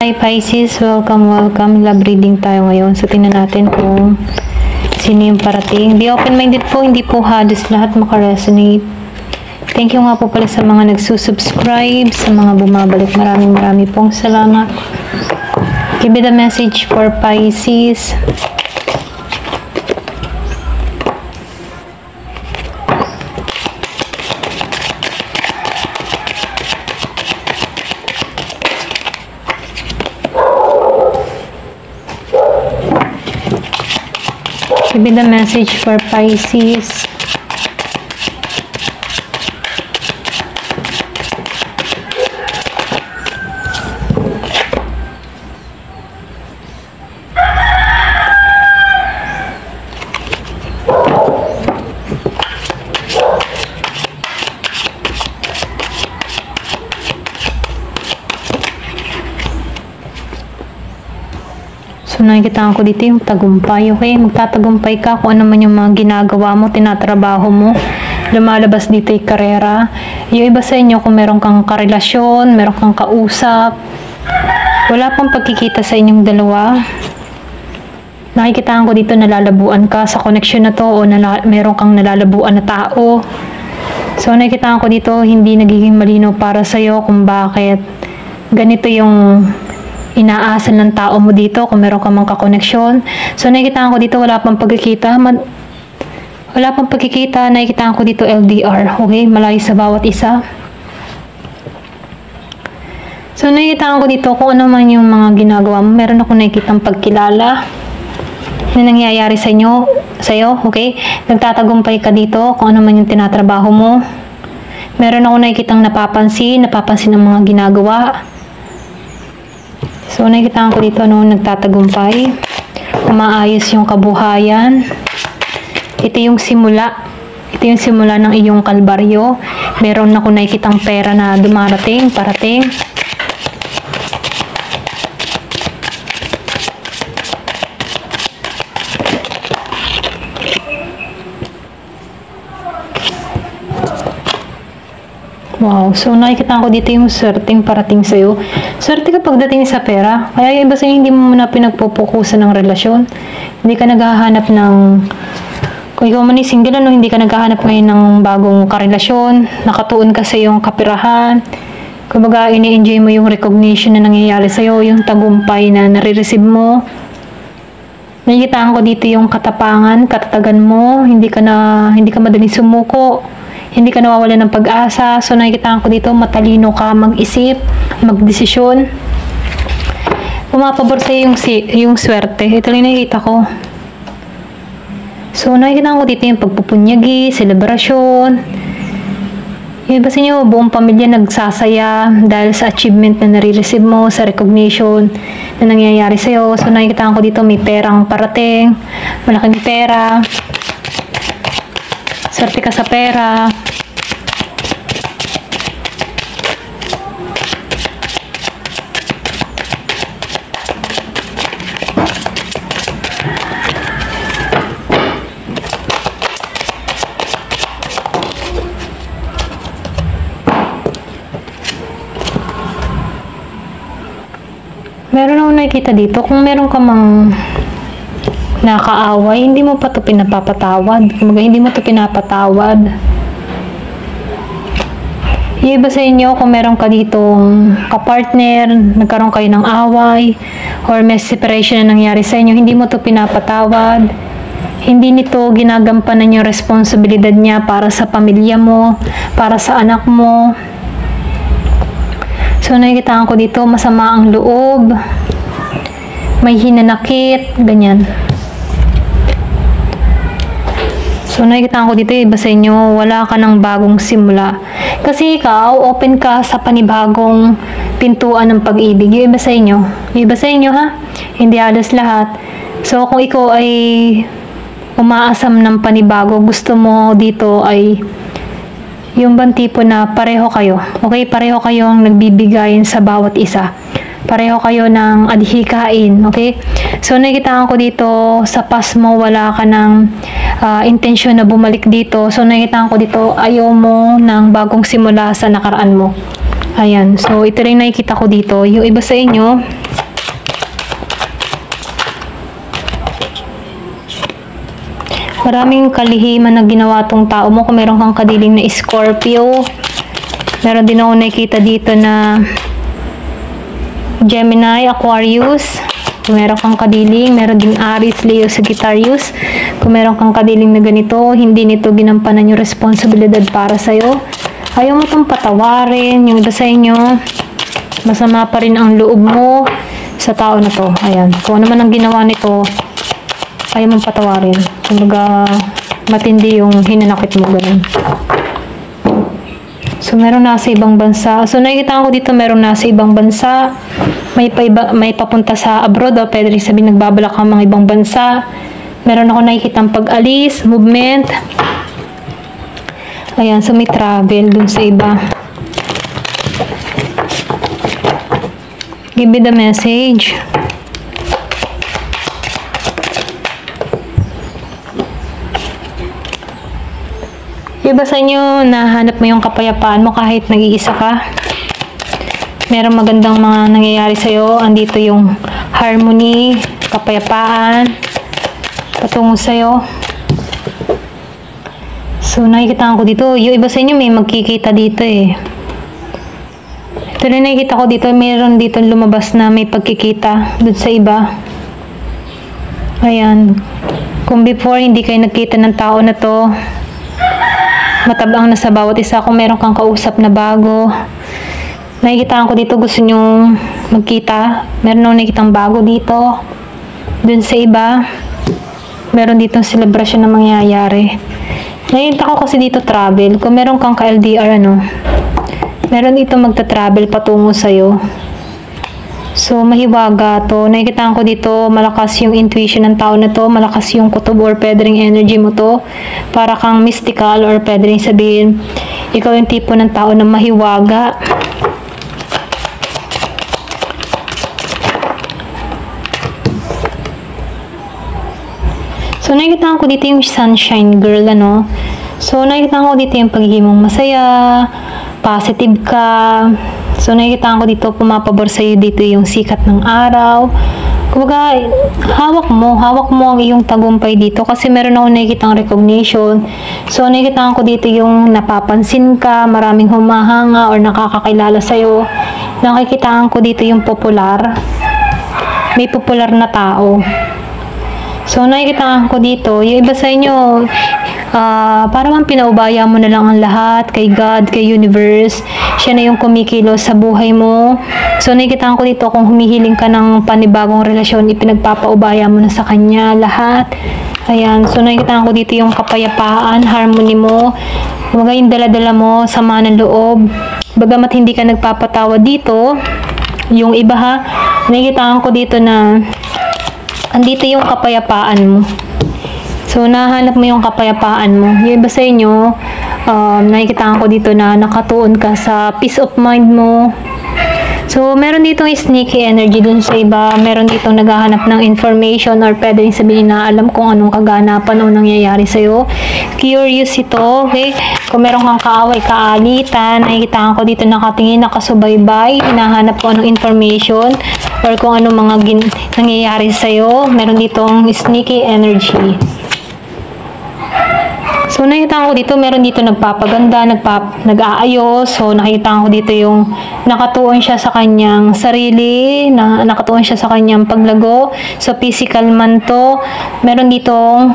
Hi Pisces, welcome. Love reading tayo ngayon. So, tingnan natin kung sino yung parating. Be open-minded po, hindi po halos lahat makaresonate. Thank you nga po pala sa mga nagsusubscribe, sa mga bumabalik. Maraming pong salamat. Give me the message for Pisces. Give me the message for Pisces. So, nakikita ko dito yung tagumpay, okay? Magtatagumpay ka kung ano man yung mga ginagawa mo, tinatrabaho mo. Lumalabas dito yung karera. Yung iba sa inyo, kung meron kang karelasyon, meron kang kausap, wala pang pagkikita sa inyong dalawa. Nakikita ko dito nalalabuan ka sa connection na to o meron kang nalalabuan na tao. So, nakikita ko dito hindi nagiging malinaw para sa'yo kung bakit ganito yung inaasal ng tao mo dito kung meron ka mang kakoneksyon. So, nakikita ko dito wala pang pagkikita. Nakikita ko dito LDR. Okay? Malayo sa bawat isa. So, nakikita ko dito kung ano man yung mga ginagawa mo. Meron ako nakikitang pagkilala na nangyayari sa sa'yo. Okay? Nagtatagumpay ka dito kung ano man yung tinatrabaho mo. Meron ako nakikitang napapansin ng mga ginagawa. So, nakikita ko dito nagtatagumpay. Umaayos yung kabuhayan. Ito yung simula. Ito yung simula ng iyong kalbaryo. Meron ako nakikitang pera na parating. Wow. So, nakikita ko dito yung swerteng parating sa'yo. Swerte ka pagdating sa pera. Kaya yung iba sa'yo, hindi mo muna pinagpupukusan ng relasyon. Hindi ka naghahanap ng... Kung ikaw man ay single, hindi ka naghahanap ngayon ng bagong karelasyon. Nakatuon ka sa iyong kapirahan. Kumbaga, ini-enjoy mo yung recognition na nangyayari sa'yo, yung tagumpay na nare-receive mo. Nakikita ko dito yung katapangan, katatagan mo. Hindi ka madaling sumuko. Hindi ka nawawala ng pag-asa. So, nakikita ko dito, matalino ka mag-isip, mag-desisyon. Pumapabor sa'yo yung swerte. Ito lang nakikita ko. So, nakikita ko dito yung pagpupunyagi, selebrasyon. Yung iba sa inyo, buong pamilya nagsasaya dahil sa achievement na nare-receive mo, sa recognition na nangyayari sa'yo. So, nakikita ko dito, may perang parating, malaking pera. Swerte ka sa pera. Meron akong nakikita dito, kung meron ka mang nakaaway, hindi mo pa ito pinapapatawad. Hindi mo ito pinapatawad. Yung iba sa inyo, kung meron ka ditong kapartner, nagkaroon kayo ng away, or may separation na nangyari sa inyo, hindi mo ito pinapatawad. Hindi nito ginagampanan yung responsibilidad niya para sa pamilya mo, para sa anak mo. So, nakikita ko dito, masama ang loob, may hinanakit, ganyan. So, nakikita ko dito, iba sa inyo, wala ka ng bagong simula. Kasi ikaw, open ka sa panibagong pintuan ng pag-ibig. Yung iba sa inyo ha, hindi halos lahat. So, kung ikaw ay umaasam ng panibago, gusto mo dito ay yung bang tipo na pareho kayo. Okay, pareho kayong nagbibigayin sa bawat isa. Pareho kayo ng adhikain. Okay? So, nakikita ko dito, sa past mo, wala ka ng intensyon na bumalik dito. So, nakikita ko dito, ayaw mo ng bagong simula sa nakaraan mo. Ayan. So, ito rin nakikita ko dito. Yung iba sa inyo, maraming kalihiman na ginawa tong tao mo. Kung meron kang kadiling na Scorpio, meron din ako nakikita dito na Gemini, Aquarius. Kung meron kang kadiling, meron din Aries, Leo, Sagittarius. Kung meron kang kadiling na ganito, hindi nito ginampanan yung responsibilidad para sa'yo. Ayaw mo itong patawarin. Yung iba sa inyo, masama pa rin ang loob mo sa tao na to. Ayan. Kung ano man ang ginawa nito, ayaw mong patawarin. Kumbaga, matindi yung hinanakit mo, ganun. So, meron nasa ibang bansa. So, nakikita ko dito, meron nasa ibang bansa. May papunta sa abroad, o pwede rin sabihin nagbabalak ang mga ibang bansa. Meron ako nakikita pag-alis, movement. Ayan, so may travel dun sa iba. Give me the message. Iba sa inyo, nahanap mo yung kapayapaan mo kahit nag-iisa ka. Merong magandang mga nangyayari sa'yo. Andito yung harmony, kapayapaan, patungo sa'yo. So, nakikita ko dito. Yung iba sa inyo may magkikita dito eh. Ito rin nakikita ko dito. Meron dito lumabas na may pagkikita dun sa iba. Ayan. Kung before hindi kayo nagkita ng tao na to, matabang na sa bawat isa. Kung meron kang kausap na bago, nakikita ko dito gusto nyong magkita. Meron akong nakikitang bago dito. Dun sa iba, meron dito celebration na mangyayari. Nakikita ko kasi dito travel. Kung meron kang ka-LDR, meron dito magta-travel patungo sa'yo. So, mahiwaga to. Nakikita ko dito, malakas yung intuition ng tao na to, malakas yung kutob or pwede ring energy mo to. Para kang mystical or pwede ring sabihin, ikaw yung tipo ng tao na mahiwaga. So, nakikita ko dito yung sunshine girl, So, nakikita ko dito yung pagiging mong masaya, positive ka. So, nakikita ko dito, pumapabor sa'yo dito yung sikat ng araw. Kumbaga, hawak mo ang iyong tagumpay dito kasi meron ako nakikitang recognition. So, nakikita ko dito yung napapansin ka, maraming humahanga or nakakakilala sa'yo. Nakikita ko dito yung popular. May popular na tao. So, nakikita ko dito, yung iba sa inyo, parang pinaubaya mo na lang ang lahat kay God, kay universe. Siya na yung kumikilos sa buhay mo. So, nakikita ko dito kung humihiling ka ng panibagong relasyon, ipinagpapaubaya mo na sa kanya lahat. Ayan. So, nakikita ko dito yung kapayapaan, harmony mo. Kumbaga yung dala-dala mo, sama ng loob. Bagamat hindi ka nagpapatawa dito, yung iba nakikita ko dito na andito yung kapayapaan mo. So, nahanap mo yung kapayapaan mo. Yung iba sa inyo, nakikita ko dito na nakatuon ka sa peace of mind mo. So, meron ditong sneaky energy dun sa iba. Meron ditong naghahanap ng information or pwede rin sabihin na alam kung anong kaganapan o nangyayari sa'yo. Curious ito, okay? Kung meron kang kaaway, kaalitan, nakikita ko dito nakatingin, nakasubaybay, hinahanap ko anong information or kung anong mga nangyayari sa'yo. Meron ditong sneaky energy. So, nakikita ko dito, meron dito nagpapaganda, nag-aayos. So, nakikita ko dito yung nakatuon siya sa kanyang sarili, nakatuon siya sa kanyang paglago. So, physical man to. Meron ditong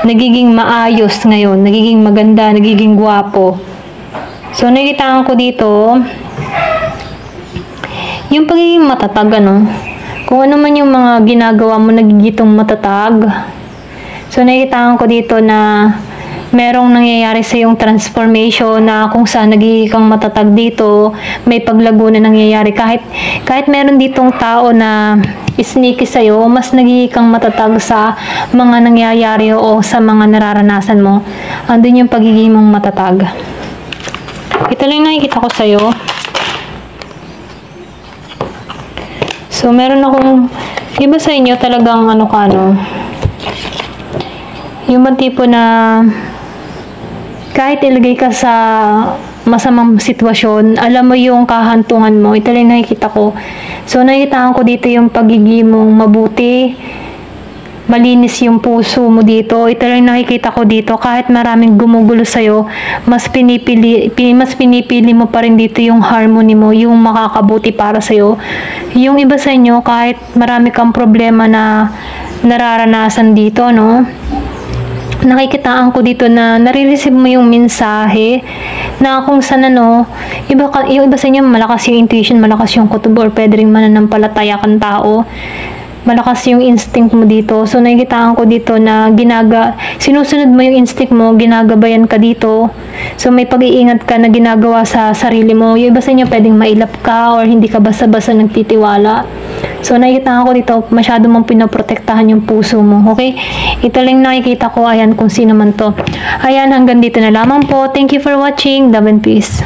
nagiging maayos ngayon, nagiging maganda, nagiging gwapo. So, nakikita ko dito yung pagiging matatag, Kung ano man yung mga ginagawa mo, nagigitong matatag. So, nakikita ko dito na merong nangyayari sa yung transformation na kung saan nagiging kang matatag dito, may paglago na nangyayari. Kahit meron ditong tao na sneaky sa'yo, mas nagiging kang matatag sa mga nangyayari o sa mga nararanasan mo. Andun yung pagiging mong matatag. Ito lang nakikita ko sa'yo. So, meron akong, iba sa inyo talagang yung mga tipo na kahit ilagay ka sa masamang sitwasyon. Alam mo yung kahantungan mo. Ito lang nakikita ko. So, nakikita ko dito yung pagiging mong mabuti. Malinis yung puso mo dito. Ito lang nakikita ko dito. Kahit maraming gumugulo sa'yo, mas pinipili mo pa rin dito yung harmony mo, yung makakabuti para sa'yo. Yung iba sa inyo, kahit marami kang problema na nararanasan dito, no? Nakikitaan ko dito na nare-receive mo yung mensahe na kung saan yung iba sa inyo malakas yung intuition, malakas yung kutob, or pwede rin mananampalataya kang tao. Malakas yung instinct mo dito. So, nakikitaan ko dito na sinusunod mo yung instinct mo, ginagabayan ka dito. So, may pag-iingat ka na ginagawa sa sarili mo. Yung iba sa inyo, pwedeng mailap ka or hindi ka basta-basta nagtitiwala. So, nakikitaan ko dito, masyado mong pinoprotektahan yung puso mo. Okay? Ito lang nakikita ko. Ayan, kung sino man to. Ayan, hanggang dito na lamang po. Thank you for watching. Love and peace.